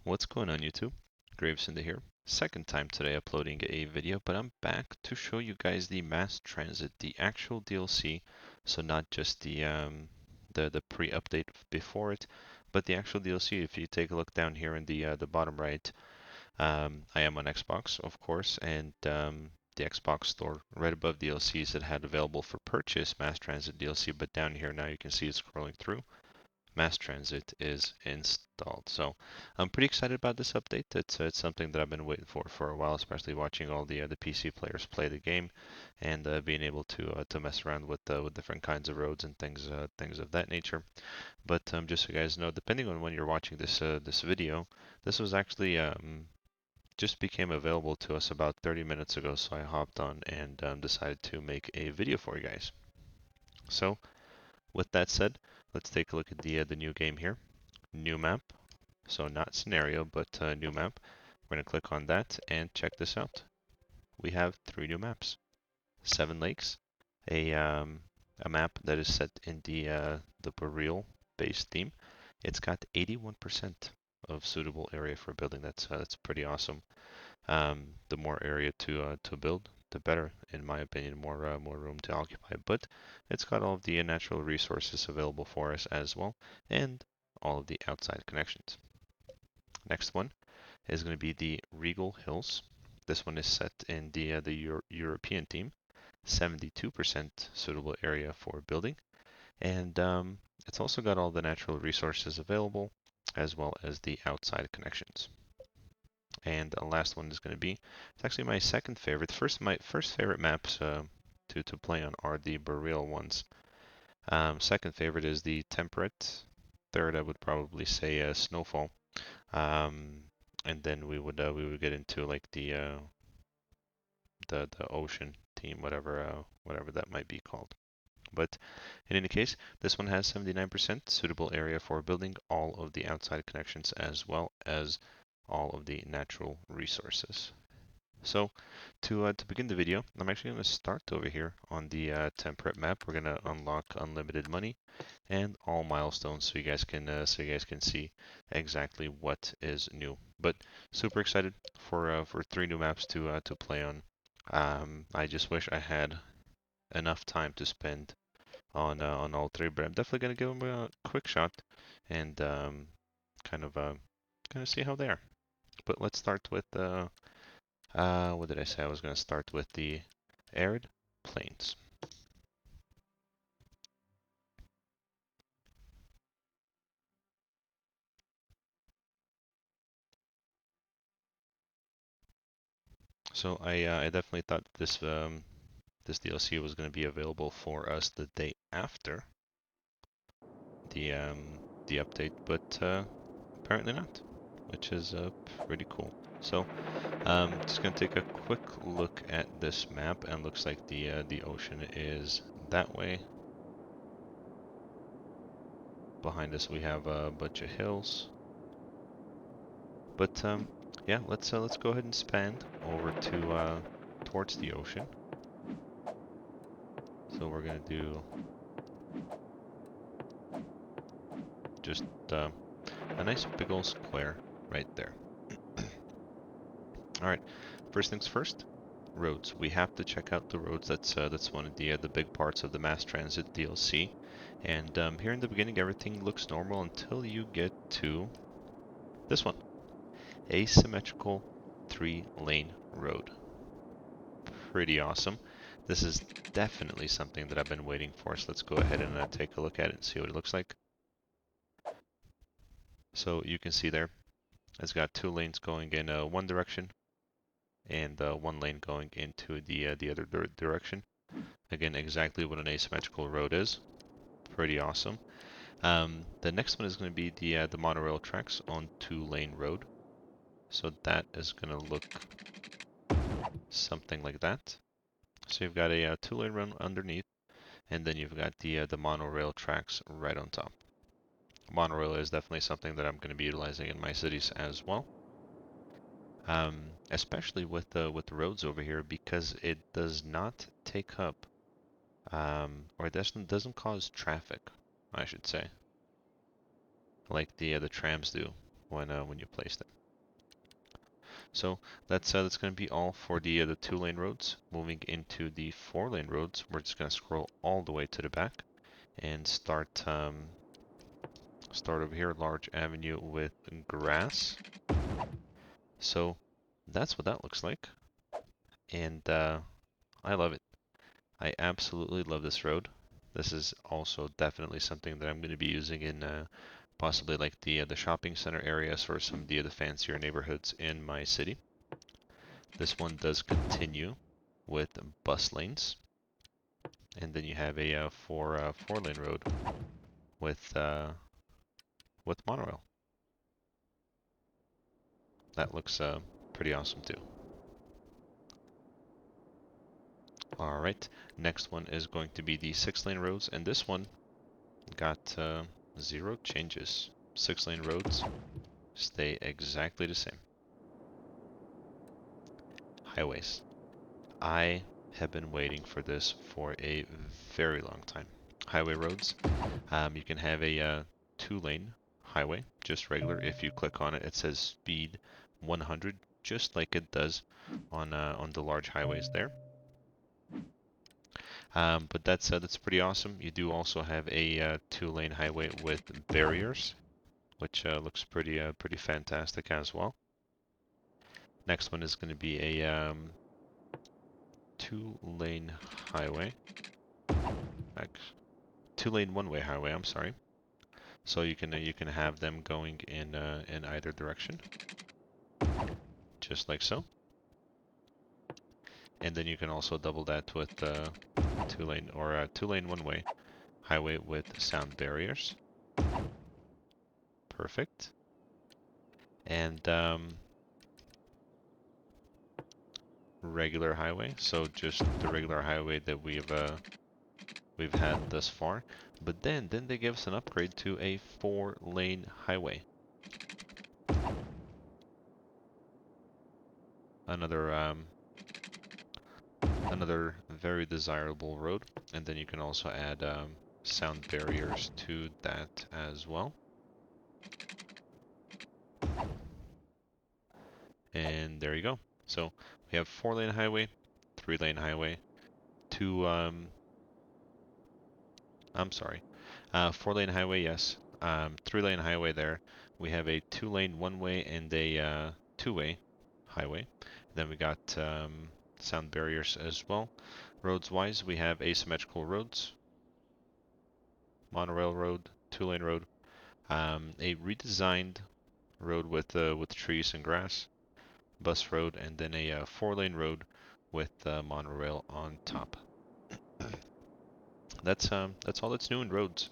What's going on YouTube? GraveCinder here. Second time today uploading a video, but I'm back to show you guys the mass transit, the actual DLC. So not just the pre-update before it, but the actual DLC. If you take a look down here in the bottom right, I am on Xbox, of course, and the Xbox store right above DLCs that had available for purchase mass transit DLC, but down here now you can see it scrolling through. Mass transit is installed. So I'm pretty excited about this update. It's something that I've been waiting for a while, especially watching all the PC players play the game and being able to mess around with different kinds of roads and things of that nature. But just so you guys know, depending on when you're watching this video, this was actually just became available to us about 30 minutes ago. So I hopped on and decided to make a video for you guys. So with that said, let's take a look at the new game here. New map. So not scenario, but new map. We're going to click on that and check this out. We have 3 new maps. 7 Lakes, a map that is set in the Boreal based theme. It's got 81% of suitable area for building. That's pretty awesome. The more area to build, the better, in my opinion. More room to occupy. But it's got all of the natural resources available for us as well, and all of the outside connections. Next one is going to be the Regal Hills. This one is set in the European theme. 72% suitable area for building, and it's also got all the natural resources available, as well as the outside connections. And the last one is going to be, it's actually my second favorite. My first favorite maps to play on are the Boreal ones. Second favorite is the Temperate. Third, I would probably say Snowfall. Um, and then we would get into like the ocean team, whatever that might be called. But in any case, this one has 79% suitable area for building all of the outside connections as well as all of the natural resources. So to begin the video, I'm actually going to start over here on the temperate map. We're going to unlock unlimited money and all milestones, so you guys can see exactly what is new. But super excited for 3 new maps to play on. I just wish I had enough time to spend on all 3, but I'm definitely gonna give them a quick shot and kind of see how they are. But let's start with what did I say? I was gonna start with the arid plains. So I definitely thought this DLC was going to be available for us the day after the um, the update, but apparently not, which is pretty cool. So just going to take a quick look at this map, and looks like the ocean is that way. Behind us we have a bunch of hills, but yeah, let's go ahead and span over to towards the ocean. So we're going to do just a nice big old square right there. All right, first things first, roads. We have to check out the roads. That's one of the big parts of the mass transit DLC. And here in the beginning, everything looks normal until you get to this one, asymmetrical 3-lane road. Pretty awesome. This is definitely something that I've been waiting for. So let's go ahead and take a look at it and see what it looks like. So you can see there, it's got 2 lanes going in one direction, and 1 lane going into the other direction. Again, exactly what an asymmetrical road is. Pretty awesome. The next one is going to be the monorail tracks on 2-lane road. So that is going to look something like that. So you've got a 2-lane run underneath, and then you've got the monorail tracks right on top. Monorail is definitely something that I'm going to be utilizing in my cities as well. Especially with the roads over here, because it does not take up or it doesn't cause traffic, I should say, like the trams do when you place them. So that's going to be all for the 2-lane roads. Moving into the 4-lane roads, we're just going to scroll all the way to the back and start over here, large avenue with grass. So that's what that looks like, and I love it. I absolutely love this road. This is also definitely something that I'm going to be using in possibly like the shopping center areas for some of the fancier neighborhoods in my city. This one does continue with bus lanes, and then you have a 4-lane road with monorail. That looks pretty awesome too. All right, next one is going to be the 6-lane roads, and this one got 0 changes. 6-lane roads stay exactly the same. Highways. I have been waiting for this for a very long time. Highway roads. You can have a 2-lane highway, just regular. If you click on it, it says speed 100, just like it does on the large highways there. But that's pretty awesome. You do also have a 2-lane highway with barriers, which looks pretty fantastic as well. Next one is going to be a 2-lane highway. 2-lane one-way highway. I'm sorry. So you can have them going in either direction, just like so. And then you can also double that with 2-lane or a 2-lane one-way highway with sound barriers. Perfect. And regular highway. So just the regular highway that we've had thus far. But then they give us an upgrade to a 4-lane highway. Another very desirable road, and then you can also add sound barriers to that as well. And there you go. So we have 4-lane highway, 3-lane highway, 4-lane highway, yes. 3-lane highway there. We have a 2-lane one-way and a 2-way highway. Then we got sound barriers as well. Roads-wise, we have asymmetrical roads, monorail road, 2-lane road, a redesigned road with trees and grass, bus road, and then a 4-lane road with monorail on top. That's all that's new in roads.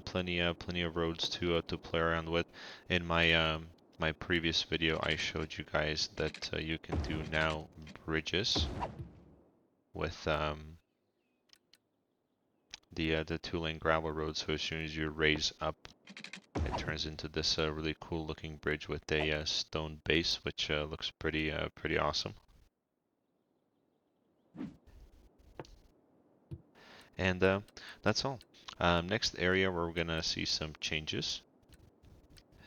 Plenty of roads to play around with. In my previous video, I showed you guys that you can do now bridges with the 2-lane gravel road. So as soon as you raise up, it turns into this really cool looking bridge with a stone base, which looks pretty awesome. And that's all. Next area where we're gonna see some changes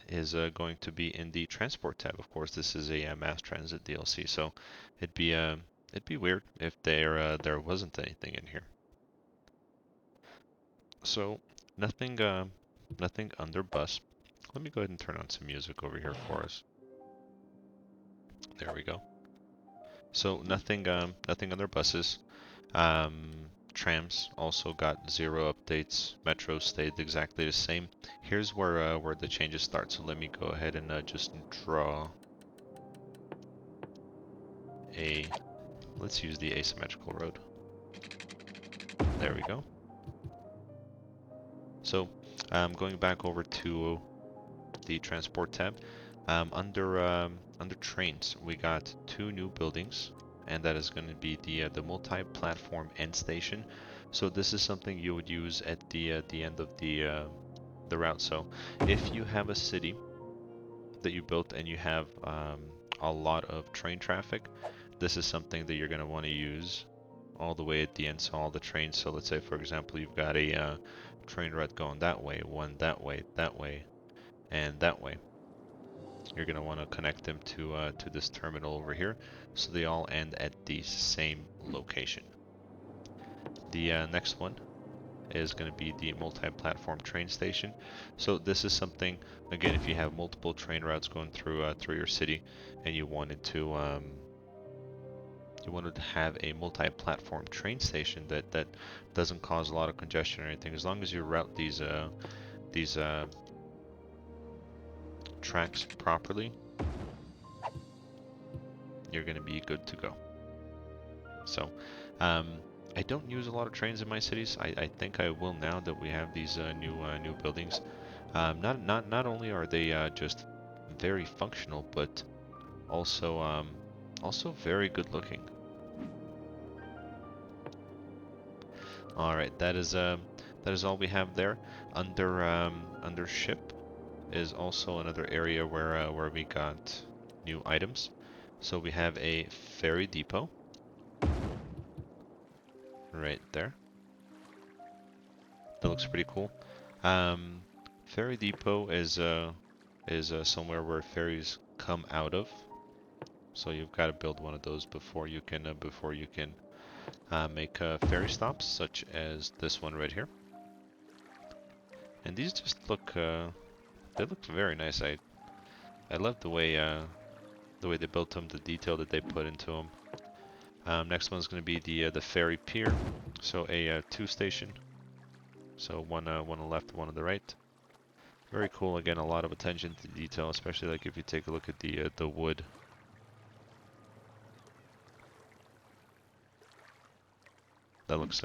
is going to be in the transport tab. Of course, this is a mass transit DLC, so it'd be weird if there wasn't anything in here. So nothing under bus. Let me go ahead and turn on some music over here for us. There we go. So nothing under buses. Trams also got 0 updates. Metro stayed exactly the same. Here's where the changes start. So let me go ahead and just draw a. Let's use the asymmetrical road. There we go. So going back over to the transport tab, under trains we got 2 new buildings, and that is going to be the multi-platform end station. So this is something you would use at the end of the route. So if you have a city that you built and you have a lot of train traffic, this is something that you're going to want to use all the way at the end. So all the trains. So let's say, for example, you've got a train route going that way, one that way, and that way. you're going to want to connect them to this terminal over here, so they all end at the same location. The next one is going to be the multi-platform train station. So this is something, again, if you have multiple train routes going through your city, and you wanted to have a multi-platform train station that doesn't cause a lot of congestion or anything, as long as you route these tracks properly, you're going to be good to go. So, I don't use a lot of trains in my cities. I think I will now that we have these new buildings. Not only are they just very functional, but also very good looking. All right, that is all we have there. Under ship is also another area where we got new items. So we have a ferry depot right there. That looks pretty cool. Ferry depot is somewhere where ferries come out of. So you've got to build one of those before you can make ferry stops, such as this one right here. And these just look they look very nice. I love the way they built them, the detail that they put into them. Next one's going to be the ferry pier, so a two station. So one on the left, one on the right. Very cool. Again, a lot of attention to detail, especially like if you take a look at the wood. That looks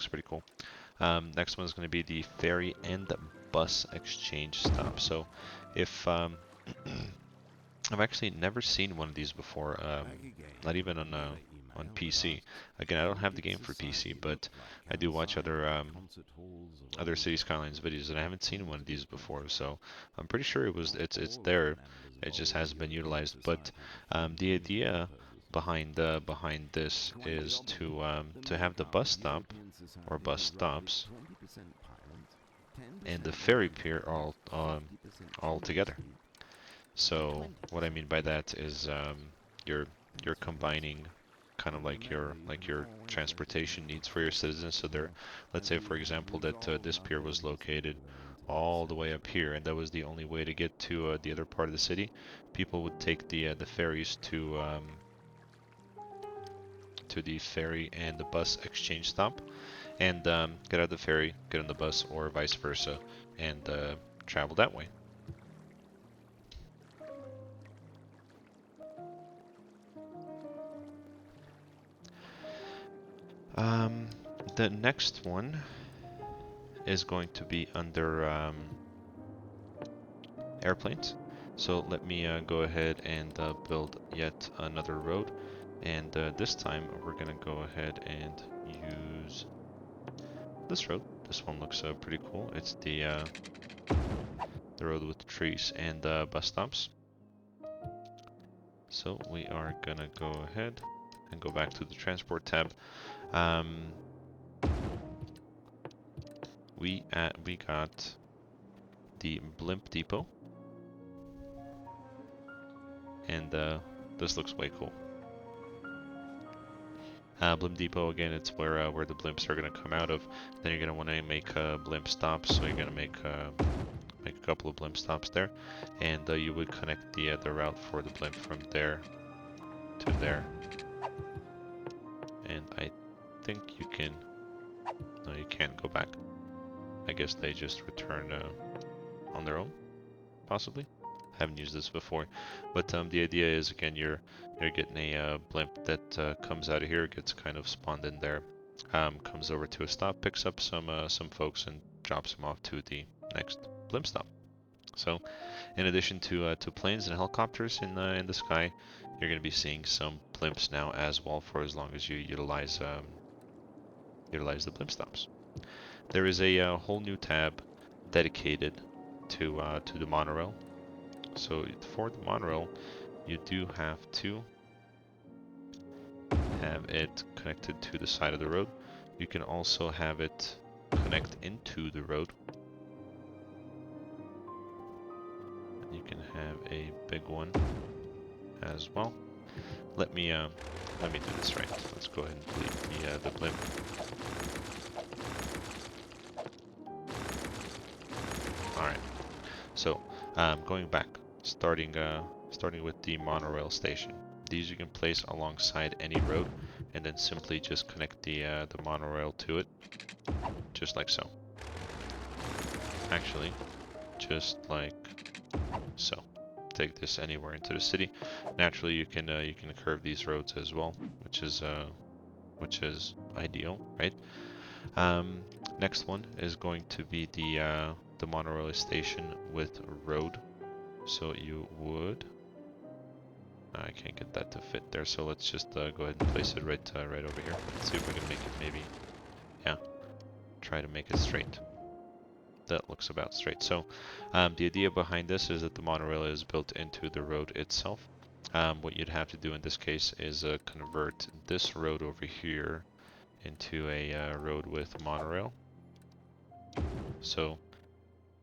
pretty cool. Next one is going to be the ferry and bus exchange stop. So if I've actually never seen one of these before, not even on PC. Again, I don't have the game for PC, but I do watch other Cities Skylines videos, and I haven't seen one of these before. So I'm pretty sure it's there. It just hasn't been utilized. But the idea behind this is to have the bus stop or bus stops and the ferry pier all together. So what I mean by that is you're combining kind of like your transportation needs for your citizens. So there, let's say for example that this pier was located all the way up here, and that was the only way to get to the other part of the city. People would take the ferries to the ferry and the bus exchange stop, and get out of the ferry, get on the bus, or vice versa, and travel that way. The next one is going to be under airplanes. So let me go ahead and build yet another road. And this time we're going to go ahead and use this road. This one looks pretty cool. It's the road with the trees and bus stops. So we are going to go ahead and go back to the transport tab. We got the blimp depot, and this looks way cool. Blimp depot, again, it's where the blimps are going to come out of. Then you're going to want to make blimp stops, so you're going to make a couple of blimp stops there, and you would connect the route for the blimp from there to there. And I think you can. No, you can't go back. I guess they just return on their own, possibly. Haven't used this before, but the idea is, again, you're getting a blimp that comes out of here, gets kind of spawned in there, comes over to a stop, picks up some folks, and drops them off to the next blimp stop. So, in addition to planes and helicopters in the sky, you're going to be seeing some blimps now as well, for as long as you utilize the blimp stops. There is a whole new tab dedicated to the monorail. So for the monorail, you do have to have it connected to the side of the road. You can also have it connect into the road. And you can have a big one as well. Let me do this right. Let's go ahead and delete the blimp. All right. So going back, starting with the monorail station. These you can place alongside any road, and then simply just connect the monorail to it, just like so. Actually, just like so. Take this anywhere into the city. Naturally, you can curve these roads as well, which is ideal, right? Next one is going to be the monorail station with road. So you would. I can't get that to fit there, so let's just go ahead and place it right over here. Let's see if we can make it maybe. Yeah, try to make it straight. That looks about straight. So the idea behind this is that the monorail is built into the road itself. What you'd have to do in this case is convert this road over here into a road with monorail. So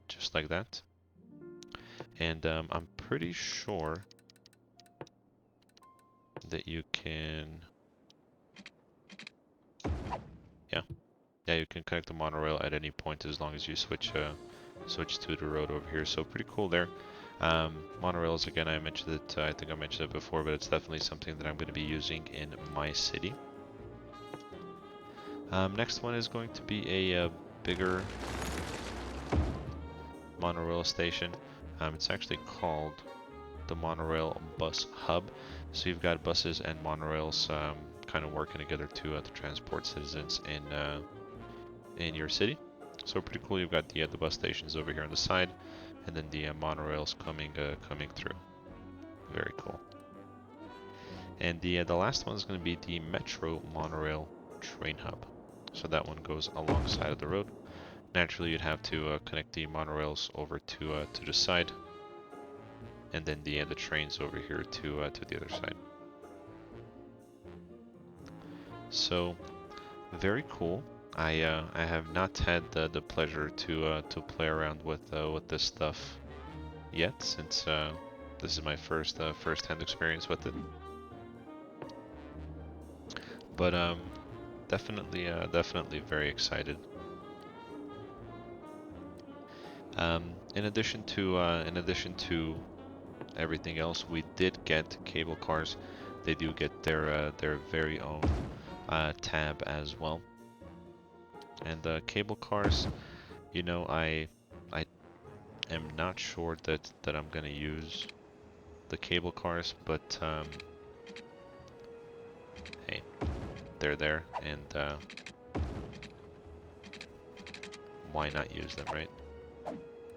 just like that. And I'm pretty sure that you can, yeah, you can connect the monorail at any point as long as you switch to the road over here. So pretty cool there. Monorails, again, I mentioned it, I think I mentioned it before, but it's definitely something that I'm going to be using in my city. Next one is going to be a bigger monorail station. It's actually called the Monorail Bus Hub. So you've got buses and monorails kind of working together to transport citizens in your city. So pretty cool. You've got the bus stations over here on the side, and then the monorails coming through. Very cool. And the last one is going to be the Metro Monorail Train Hub. So that one goes alongside of the road. Naturally, you'd have to connect the monorails over to the side, and then the trains over here to the other side. So very cool. I have not had the pleasure to play around with this stuff yet, since this is my first-hand experience with it. But definitely very excited. In addition to everything else, we did get cable cars. They do get their very own tab as well. And cable cars, you know, I am not sure that I'm gonna use the cable cars, but hey, they're there, and why not use them, right?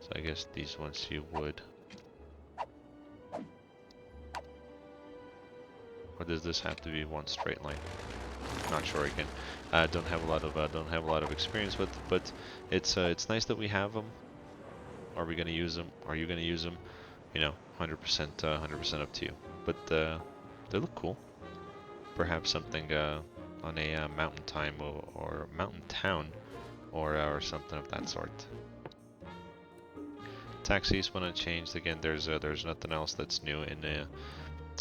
So I guess these ones you would. Or does this have to be one straight line? Not sure again. Don't have a lot of experience with, but it's nice that we have them. Are we gonna use them? Are you gonna use them? You know, 100% up to you. But they look cool. Perhaps something on a mountain time or mountain town, or something of that sort. Taxis when unchanged. Again, there's nothing else that's new in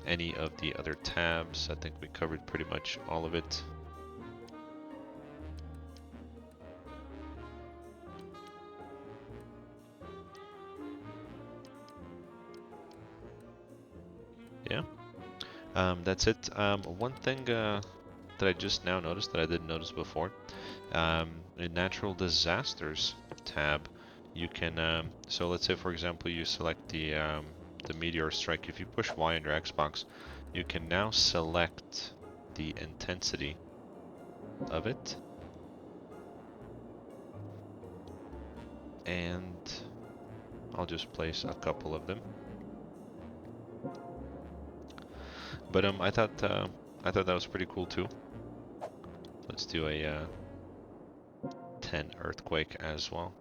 any of the other tabs. I think we covered pretty much all of it. Yeah, that's it. One thing that I just now noticed that I didn't notice before, in natural disasters tab, you can so let's say for example you select the meteor strike. If you push Y on your Xbox, you can now select the intensity of it, and I'll just place a couple of them. But I thought that was pretty cool too. Let's do a 10 earthquake as well,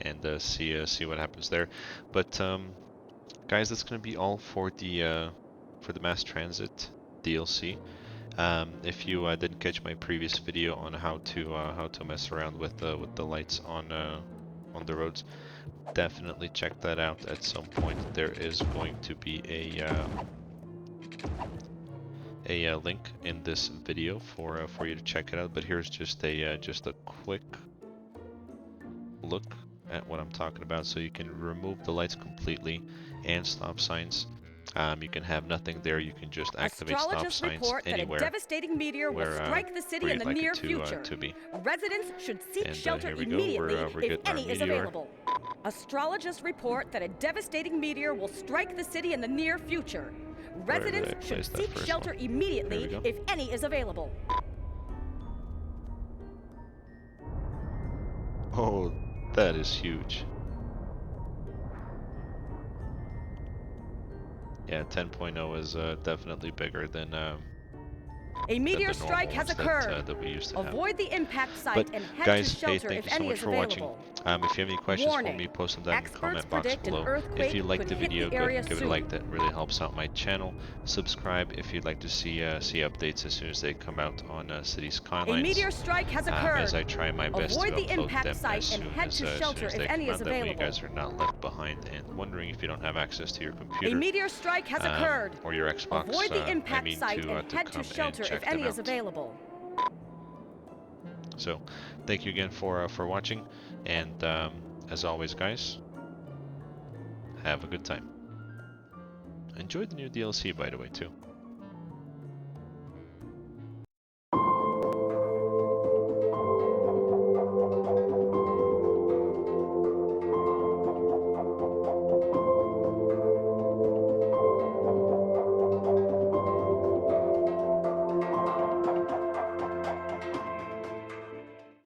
and see what happens there. But guys, that's gonna be all for the mass transit DLC. If you didn't catch my previous video on how to mess around with the lights on on the roads. Definitely check that out at some point. There is going to be a link in this video for you to check it out. But here's just a quick look at what I'm talking about. So you can remove the lights completely and stop signs. You can have nothing there. You can just activate stop signs anywhere that a devastating meteor will strike the city in the near future. To be. Residents should seek And shelter here we go. immediately We're if getting our any is meteor. available. Astrologists report that a devastating meteor will strike the city in the near future. Residents should seek shelter immediately if any is available. Oh, that is huge. Yeah, 10.0 is definitely bigger than a meteor strike has occurred. That we used to Avoid the impact site and head to shelter if any is available. If you have any questions for me, post them down in the comment box below. If you liked the video, go ahead and give it a like. That really helps out my channel. Subscribe if you'd like to see updates as soon as they come out on Cities Skylines. A meteor strike has occurred. As I try my best to upload them as soon as they come out. That way you guys are not left behind and wondering if you don't have access to your computer. A meteor strike has occurred. Or your Xbox. Avoid the impact site and head to shelter if any is available. So, thank you again for watching, and as always, guys, have a good time. Enjoy the new DLC, by the way, too.